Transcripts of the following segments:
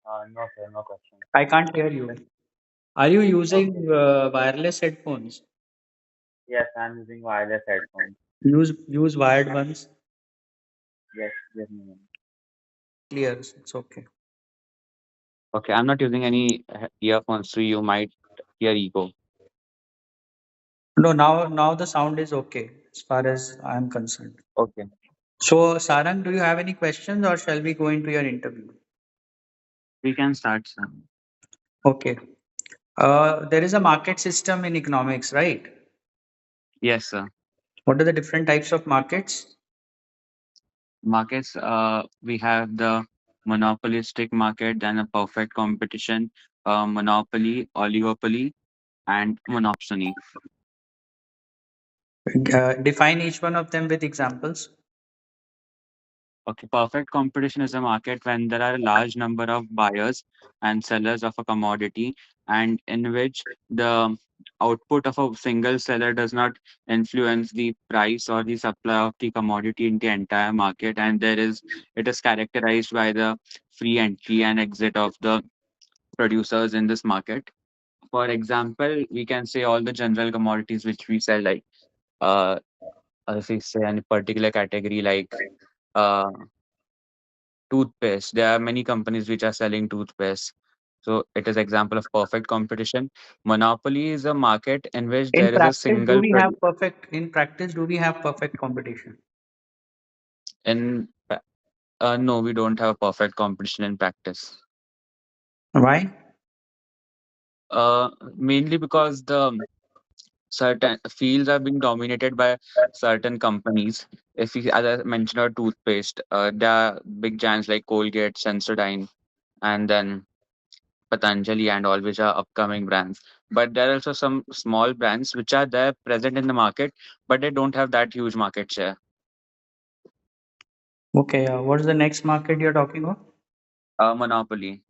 No, sir, no question. I can't hear you. Are you Okay. using wireless headphones? Yes, I'm using wireless headphones. Use wired ones. Yes, give me a minute. Clear. It's okay. Okay, I'm not using any earphones, so you might hear echo. No, now the sound is okay as far as I'm concerned. Okay, So Sarang, do you have any questions or shall we go into your interview? we can start, Sam. Okay. There is a market system in economics, right? Yes, sir. What are the different types of markets? Markets, we have the monopolistic market, then a perfect competition, monopoly, oligopoly, and monopsony. Define each one of them with examples. Okay, perfect competition is a market when there are a large number of buyers and sellers of a commodity, and in which the output of a single seller does not influence the price or the supply of the commodity in the entire market, and it is characterized by the free entry and exit of the producers in this market. For example, we can say all the general commodities which we sell, like uh, if we say any particular category like uh, toothpaste. There are many companies which are selling toothpaste. So it is example of perfect competition. Monopoly is a market in which In there is a practice, do single we have perfect? In practice, do we have perfect competition? in no, we don't have a perfect competition in practice. Why? Mainly because the certain fields are being dominated by certain companies. If we, as I mentioned, our toothpaste, there are big giants like Colgate, Sensodyne, and then Patanjali and all, which are upcoming brands. But there are also some small brands which are there present in the market, but they don't have that huge market share. Okay. What's the next market you're talking about? Monopoly.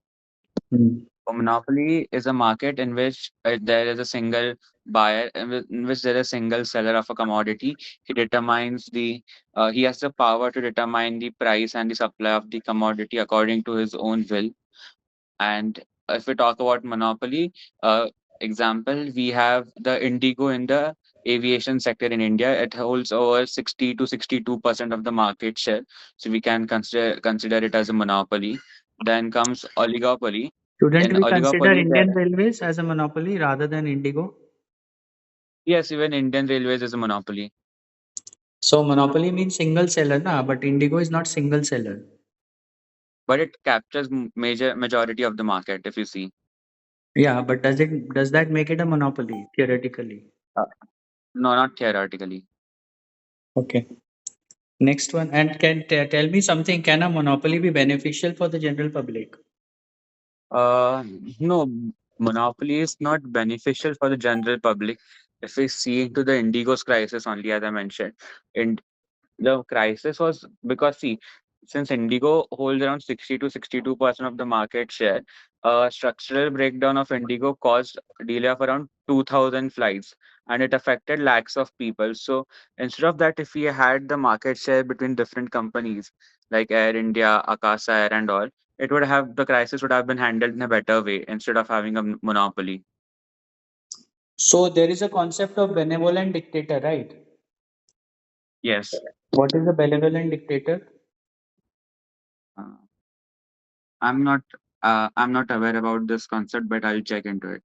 Hmm. A monopoly is a market in which there is a single buyer, in which there is a single seller of a commodity. He determines he has the power to determine the price and the supply of the commodity according to his own will. And if we talk about monopoly, example, we have the Indigo in the aviation sector in India. It holds over 60 to 62% of the market share. So we can consider it as a monopoly. Then comes oligopoly. Shouldn't In we consider oligopoly, Indian Railways as a monopoly rather than Indigo? yes, even Indian Railways is a monopoly, So monopoly means single seller, na? But Indigo is not single seller. but it captures majority of the market. If you see, Yeah, but does that make it a monopoly theoretically? uh, no, not theoretically. Okay. Next one. And tell me something. Can a monopoly be beneficial for the general public? Uh, no, monopoly is not beneficial for the general public. If we see into the Indigo's crisis only, as I mentioned, and the crisis was because, see, since Indigo holds around 60 to 62% of the market share, a structural breakdown of Indigo caused a delay of around 2,000 flights, and it affected lakhs of people. So instead of that, if we had the market share between different companies like Air India, Akasa Air, and all, it would have the crisis would have been handled in a better way instead of having a monopoly. So there is a concept of benevolent dictator, right? Yes. What is a benevolent dictator? Uh, I'm not aware about this concept, but I'll check into it.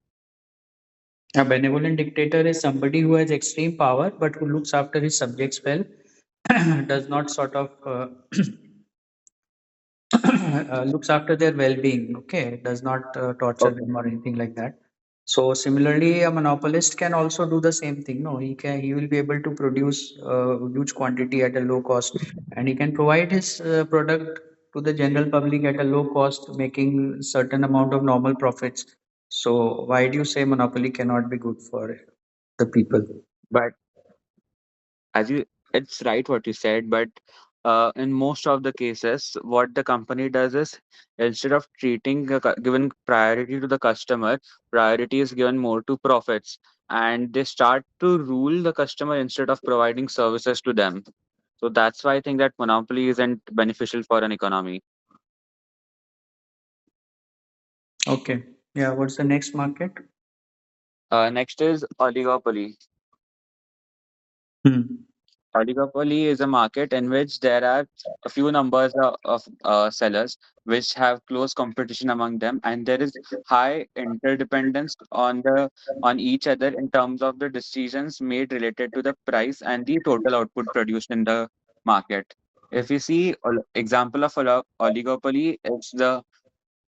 A benevolent dictator is somebody who has extreme power but who looks after his subjects well, does not sort of looks after their well-being. Okay, does not torture Okay. them or anything like that. So similarly, a monopolist can also do the same thing. No, he will be able to produce huge quantity at a low cost, and he can provide his product to the general public at a low cost, making certain amount of normal profits. So why do you say monopoly cannot be good for the people? But as you it's right what you said, but in most of the cases what the company does is instead of treating given priority to the customer, priority is given more to profits, and they start to rule the customer instead of providing services to them. So that's why I think that monopoly isn't beneficial for an economy. Okay. Yeah. What's the next market? Next is oligopoly. Hmm. Oligopoly is a market in which there are a few numbers of sellers which have close competition among them, and there is high interdependence on each other in terms of the decisions made related to the price and the total output produced in the market. If you see example of oligopoly, it's the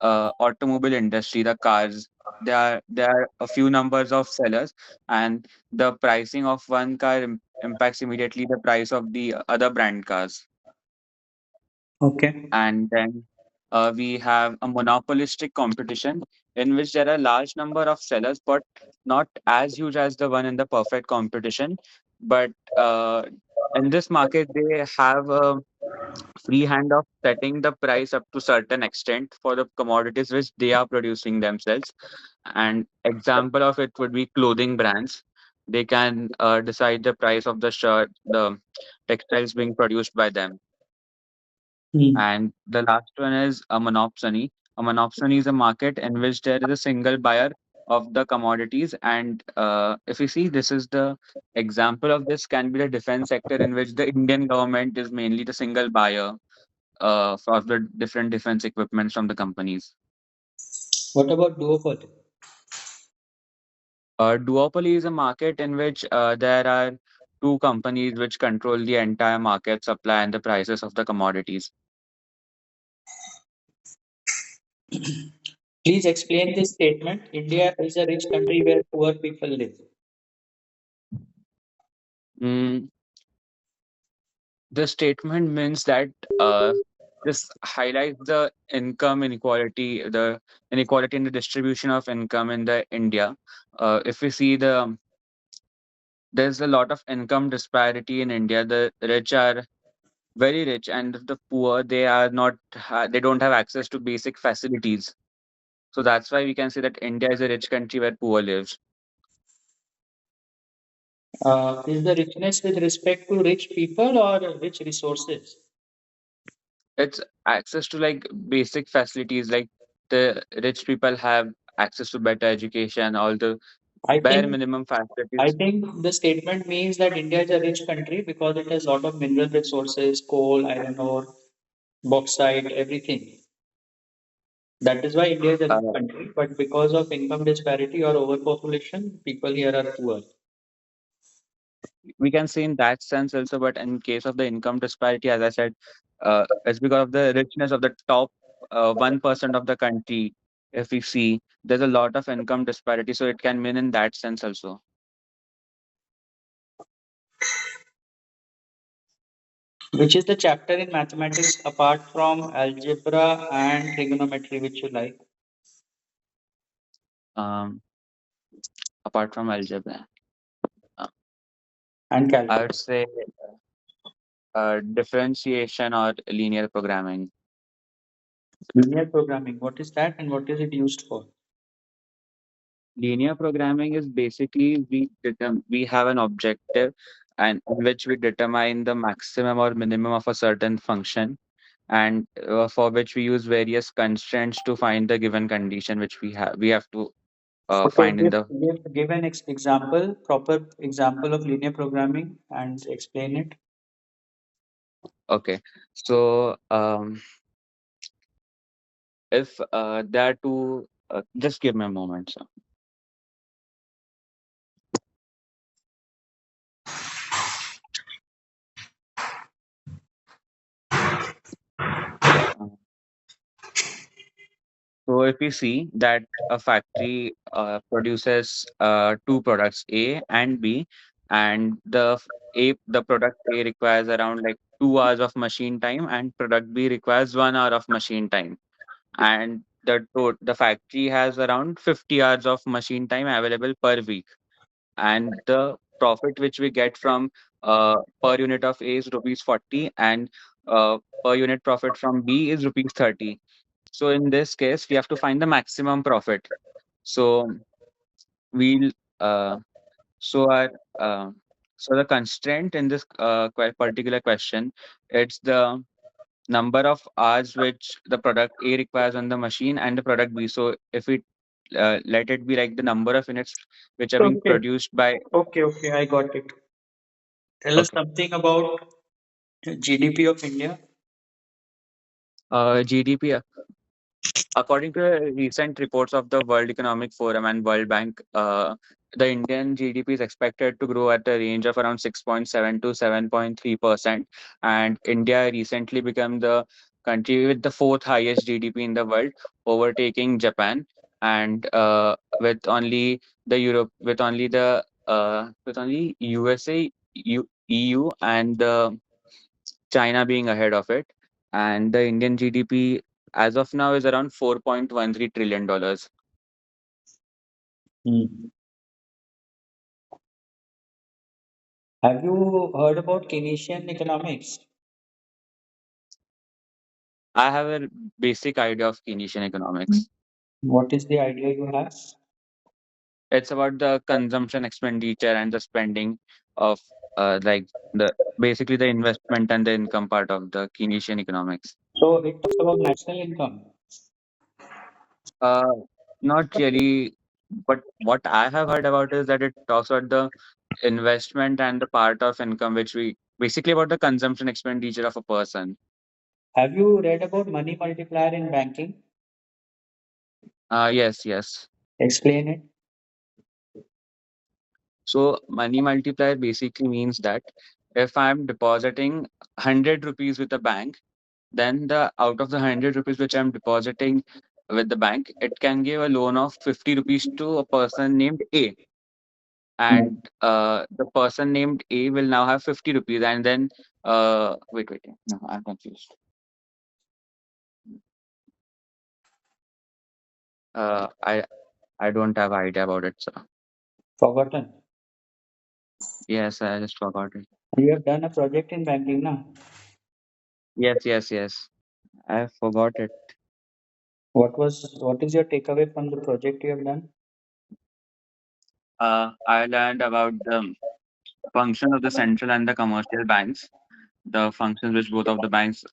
automobile industry, the cars. There are a few numbers of sellers, and the pricing of one car impacts immediately the price of the other brand cars. Okay. And then we have a monopolistic competition in which there are large number of sellers, but not as huge as the one in the perfect competition. But in this market, they have a free hand of setting the price up to certain extent for the commodities which they are producing themselves. And example of it would be clothing brands. They can decide the price of the shirt, the textiles being produced by them. Hmm. And the last one is a monopsony. A monopsony is a market in which there is a single buyer of the commodities. And if you see, this is the example of this can be the defense sector in which the Indian government is mainly the single buyer for the different defense equipments from the companies. What about duopoly? Duopoly is a market in which there are two companies which control the entire market supply and the prices of the commodities. Please explain this statement. India is a rich country where poor people live. Mm, the statement means that this highlights the income inequality, the inequality in the distribution of income in the India. If we see there's a lot of income disparity in India. The rich are very rich, and the poor they don't have access to basic facilities. So that's why we can say that India is a rich country where poor lives. Is the richness with respect to rich people or rich resources? It's access to like basic facilities, like the rich people have access to better education, all the I bare think minimum I facilities. think the statement means that India is a rich country because it has a lot of mineral resources, coal, iron ore, bauxite, everything. That is why India is a Uh, rich country. But because of income disparity or overpopulation, people here are poor. we can say in that sense also, but in case of the income disparity, as I said, it's because of the richness of the top 1% of the country. If we see, there's a lot of income disparity, so it can mean in that sense also. Which is the chapter in mathematics apart from algebra and trigonometry which you like Um, Apart from algebra, uh, and I would calculus? say differentiation or linear programming. Linear programming, what is that and what is it used for? Linear programming is basically we have an objective and in which we determine the maximum or minimum of a certain function, and for which we use various constraints to find the given condition which we have to Okay, find in the. give an example, proper example of linear programming and explain it. Okay, so if there are two, just give me a moment, sir. Uh, So if we see that a factory produces two products A and B, and the product A requires around like 2 hours of machine time, and product B requires 1 hour of machine time, and the factory has around 50 hours of machine time available per week, and the profit which we get from per unit of A is rupees 40, and per unit profit from B is rupees 30. So in this case, we have to find the maximum profit. So we'll so our uh, so the constraint in this particular question, it's the number of hours which the product A requires on the machine and the product B. So if we let it be like the number of units which are being Okay, produced by okay, I got it. Tell us okay something about GDP of India. GDP. According to recent reports of the World Economic Forum and World Bank, the Indian GDP is expected to grow at a range of around 6.7 to 7.3%. And India recently became the country with the fourth highest GDP in the world, overtaking Japan. And with only USA, EU, and China being ahead of it. And the Indian GDP as of now is around $4.13 trillion. Hmm. Have you heard about Keynesian economics? I have a basic idea of Keynesian economics. What is the idea you have? It's about the consumption expenditure and the spending of like the basically the investment and the income part of the Keynesian economics. So it talks about national income. Uh, Not really, but what I have heard about is that it talks about the investment and the part of income which we basically about the consumption expenditure of a person. Have you read about money multiplier in banking? Yes, yes. Explain it. So money multiplier basically means that if I'm depositing 100 rupees with a bank, then the out of the 100 rupees which I'm depositing with the bank, it can give a loan of 50 rupees to a person named A. And the person named A will now have 50 rupees. And then, wait, no, I'm confused. Uh, I, I don't have idea about it. So, Forgotten. yes, I just forgot it. You have done a project in banking now. Yes, yes, yes. I forgot it. What is your takeaway from the project you have done? I learned about the function of the central and the commercial banks, the functions which both of the banks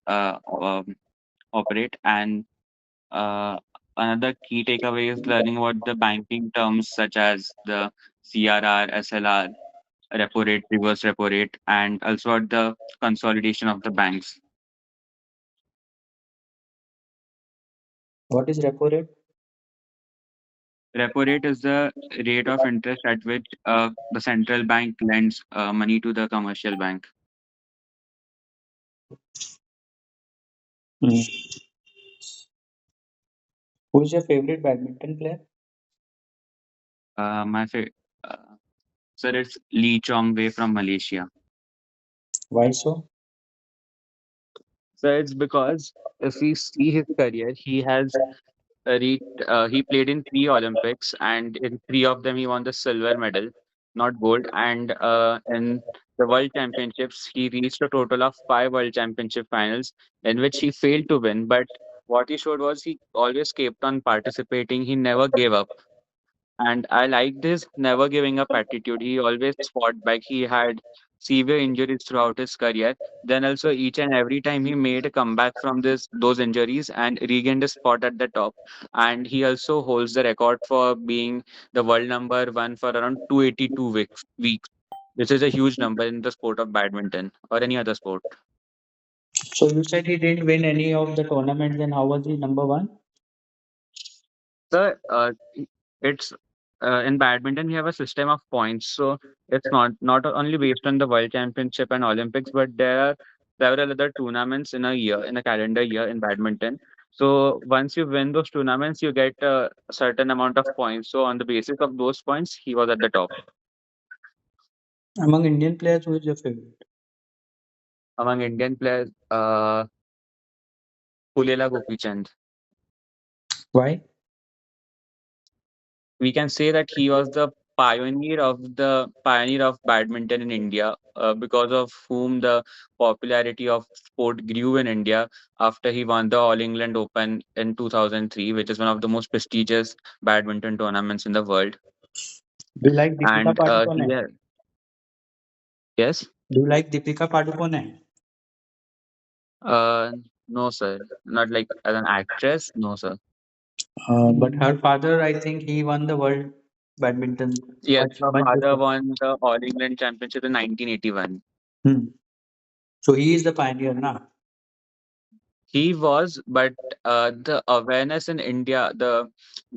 operate, and uh, another key takeaway is learning about the banking terms such as the CRR, SLR, repo rate, reverse repo rate, and also about the consolidation of the banks. What is repo rate? Repo rate is the rate of interest at which the central bank lends money to the commercial bank. Hmm. Who is your favorite badminton player? My favorite, sir, it's Lee Chong Wei from Malaysia. Why so? So it's because if we see his career, he has he played in three Olympics, and in three of them he won the silver medal, not gold. And in the World Championships, he reached a total of five World Championship finals, in which he failed to win. But what he showed was he always kept on participating. He never gave up. And I liked his never giving up attitude. He always fought back. He had severe injuries throughout his career. Then also each and every time he made a comeback from this those injuries and regained a spot at the top. And he also holds the record for being the world number one for around 282 weeks. This is a huge number in the sport of badminton or any other sport. So you said he didn't win any of the tournaments, then how was he number one? So it's in badminton we have a system of points, so it's not only based on the world championship and Olympics, but there are several other tournaments in a year, in a calendar year in badminton. So once you win those tournaments, you get a certain amount of points. So on the basis of those points, he was at the top. Among Indian players, who is your favorite? Among Indian players, Pulela Gopichand. Why? We can say that he was the pioneer of badminton in India, because of whom the popularity of sport grew in India after he won the All England Open in 2003, which is one of the most prestigious badminton tournaments in the world. Do you like Deepika And Padukone? yes, Do you like Deepika Padukone? uh, No, sir. Not like as an actress. No, sir. But her father, I think he won the world badminton Yes, much, her much father before. won the All England Championship in 1981. Hmm. So he is the pioneer now. He was, but the awareness in India, the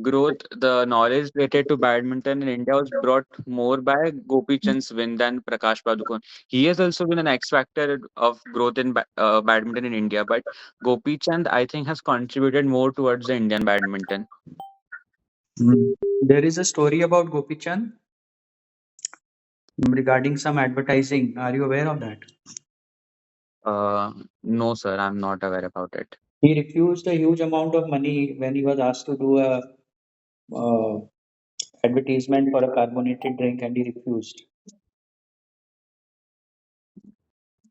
growth, the knowledge related to badminton in India was brought more by Gopi Chand's win than Prakash Padukone. He has also been an X factor of growth in badminton in India, but Gopi Chand, I think, has contributed more towards the Indian badminton. Hmm. There is a story about Gopi Chand regarding some advertising. Are you aware of that? No, sir, I'm not aware about it. He refused a huge amount of money when he was asked to do a uh, advertisement for a carbonated drink, and he refused.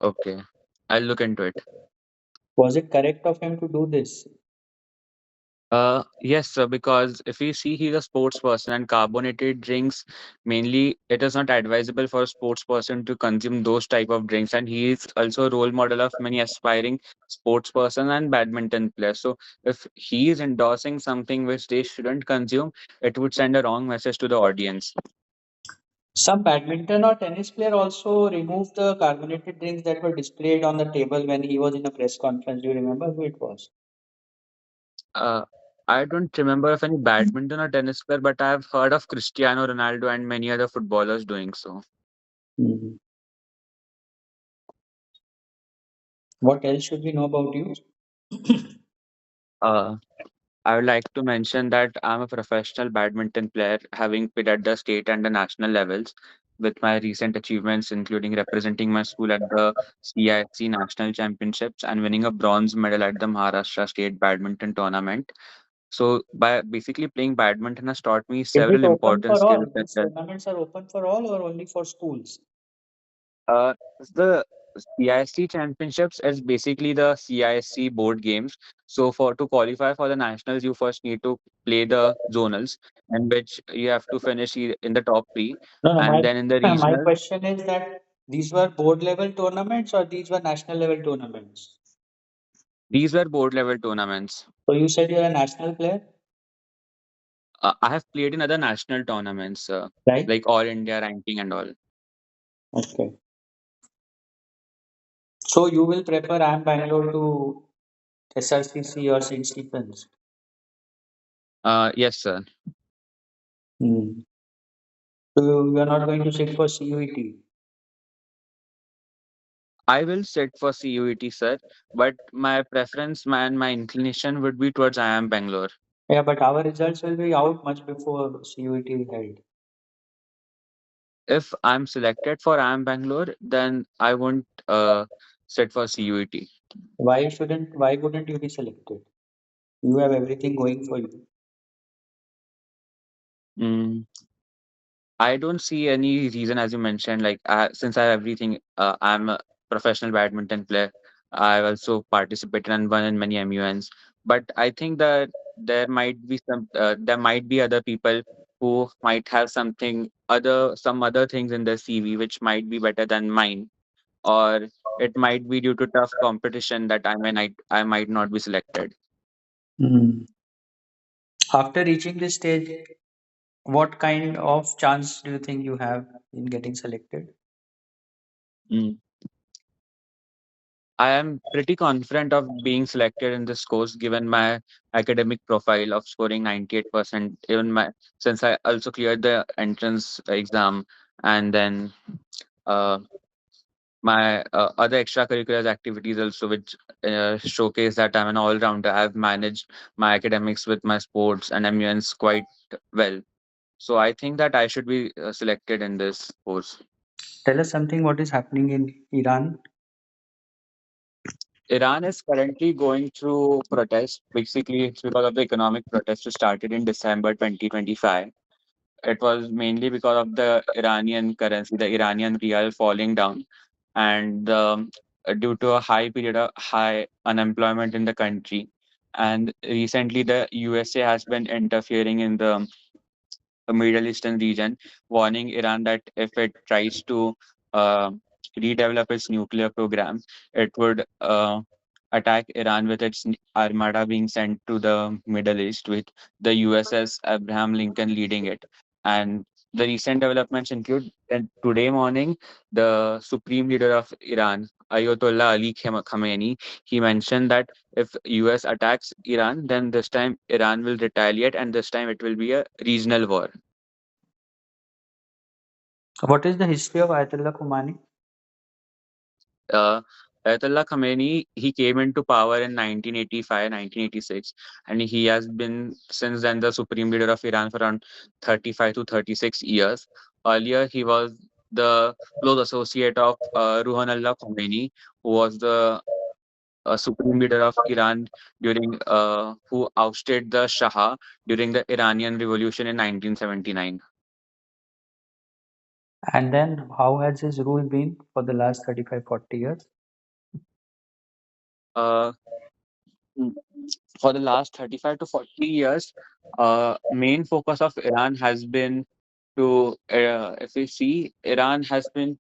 Okay, I'll look into it. Was it correct of him to do this? Yes, sir, because if we see he's a sports person and carbonated drinks, mainly it is not advisable for a sports person to consume those type of drinks. And he is also a role model of many aspiring sports person and badminton players. So if he is endorsing something which they shouldn't consume, it would send a wrong message to the audience. Some badminton or tennis player also removed the carbonated drinks that were displayed on the table when he was in a press conference. Do you remember who it was? Uh, I don't remember of any badminton or tennis player, but I've heard of Cristiano Ronaldo and many other footballers doing so. Mhm. What else should we know about you? Uh, I would like to mention that I'm a professional badminton player, having played at the state and the national levels, with my recent achievements including representing my school at the CISC National Championships and winning a bronze medal at the Maharashtra State Badminton Tournament. So, by basically playing badminton has taught me Is it several open important for skills all? such These as tournaments are open for all or only for schools? Uh, the CISC championships is basically the CISC board games. So for to qualify for the nationals, you first need to play the zonals, in which you have to finish in the top three, No, no. and then in the My regional, question is that these were board level tournaments or these were national level tournaments? these were board level tournaments. So you said you're a national player, I have played in other national tournaments, right? like All India ranking and all. Okay. So you will prefer Iimb Bangalore to SRCC or St. Stephen's? Yes, sir. Hmm. So you are not going to sit for CUET. I will sit for CUET, sir, but my preference, man, my inclination would be towards IIM Bangalore. Yeah, but our results will be out much before CUET is held. If I'm selected for IIM Bangalore, then I won't sit for CUET. Why wouldn't you be selected? You have everything going for you. Mm, I don't see any reason, as you mentioned, like since I have everything, I'm a professional badminton player. I've also participated and won in many MUNs. But I think that there might be other people who might have some other things in their CV which might be better than mine, or it might be due to tough competition that I might not be selected. Hmm. After reaching this stage, what kind of chance do you think you have in getting selected? Mm. I am pretty confident of being selected in this course given my academic profile of scoring 98%. Even my since I also cleared the entrance exam and then uh, my other extracurricular activities also, which showcase that I'm an all rounder. I've managed my academics with my sports and MUNs quite well. So I think that I should be selected in this course. Tell us something what is happening in Iran. Iran is currently going through protests. Basically, it's because of the economic protests which started in December 2025. It was mainly because of the Iranian currency, the Iranian rial falling down, and due to a high period of high unemployment in the country. And recently, the USA has been interfering in the Middle Eastern region, warning Iran that if it tries to uh, redevelop its nuclear program, it would attack Iran with its armada being sent to the Middle East, with the USS Abraham Lincoln leading it. And the recent developments include today morning, the supreme leader of Iran, Ayatollah Ali Khamenei, he mentioned that if US attacks Iran, then this time Iran will retaliate, and this time it will be a regional war. What is the history of Ayatollah Khomeini? uh, Ayatollah Khamenei, he came into power in 1985, 1986, and he has been since then the supreme leader of Iran for around 35 to 36 years. Earlier, he was the close associate of Ruhollah Khomeini, who was the supreme leader of Iran during who ousted the Shah during the Iranian Revolution in 1979. And then how has his rule been for the last 35, 40 years? Uh, for the last 35 to 40 years, main focus of Iran has been to, if we see, Iran has been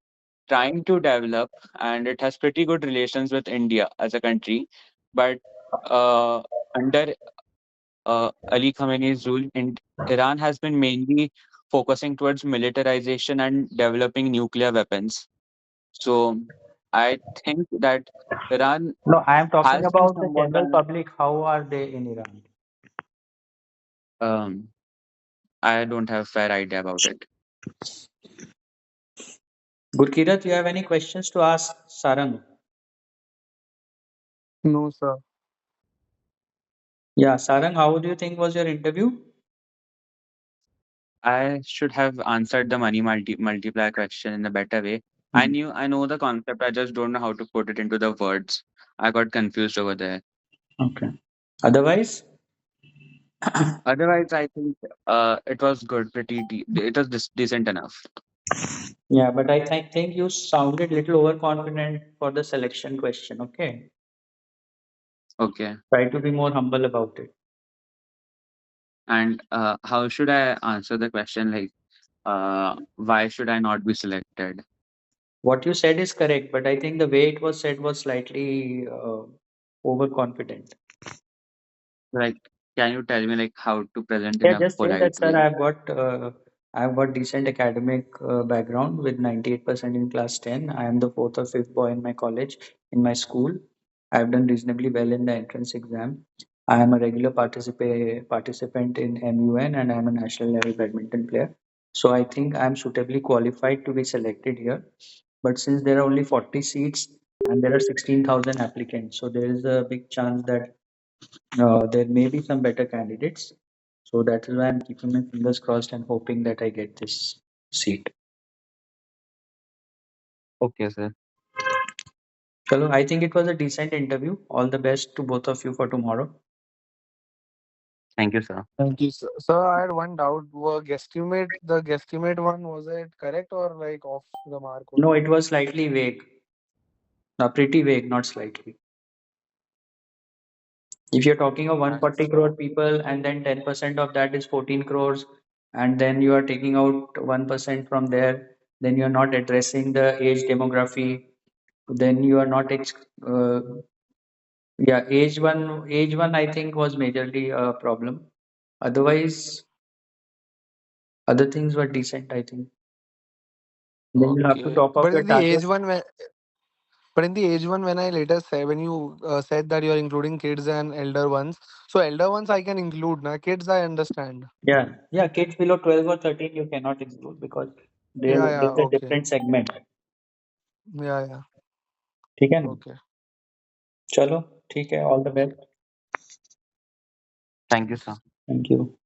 trying to develop and it has pretty good relations with India as a country. But uh, under Ali Khamenei's rule, Iran has been mainly focusing towards militarization and developing nuclear weapons. So I think that Iran No, I am talking has been about the somewhat general on. public. How are they in Iran? Um, I don't have fair idea about it. Gurkirat, you have any questions to ask Sarang? No, sir. Yeah, Sarang, how do you think was your interview? I should have answered the money multiplier question in a better way. Hmm. I know the concept. I just don't know how to put it into the words. I got confused over there. Okay. Otherwise, Otherwise, I think it was good, it was decent enough. yeah, but I think you sounded little overconfident for the selection question. Okay. Okay. Try to be more humble about it. And how should I answer the question? Like, why should I not be selected? What you said is correct, but I think the way it was said was slightly overconfident. Like, can you tell me like how to present in Yeah, a just say that, polite sir, way? I've got decent academic background with 98% in class 10. I am the fourth or fifth boy in my college, in my school. I've done reasonably well in the entrance exam. I am a regular participant in MUN and I'm a national level badminton player. So I think I'm suitably qualified to be selected here. But since there are only 40 seats and there are 16,000 applicants, so there is a big chance that there may be some better candidates. So that is why I'm keeping my fingers crossed and hoping that I get this seat. Okay, sir. Chalo, I think it was a decent interview. All the best to both of you for tomorrow. Thank you, sir. Thank you, sir. Sir, I had one doubt. The guesstimate one, was it correct or like off the mark No, only? it was slightly vague. Pretty vague, not slightly. If you're talking of Thanks, 140 sir. crore people and then 10% of that is 14 crores, and then you are taking out 1% from there, then you're not addressing the age demography, then you are not uh, yeah, age one I think was majorly a problem. Otherwise, other things were decent, I think. Then you'll have to Okay. top up your target. But in the age one, when I later said, when you said that you're including kids and elder ones, so elder ones I can include. Now, kids I understand. Yeah, yeah, kids below 12 or 13 you cannot include because Yeah, yeah. there's a Okay. different segment. Yeah, yeah. ठीक है ना? Okay. चलो ठीक है, all the best. Thank you, sir. Thank you.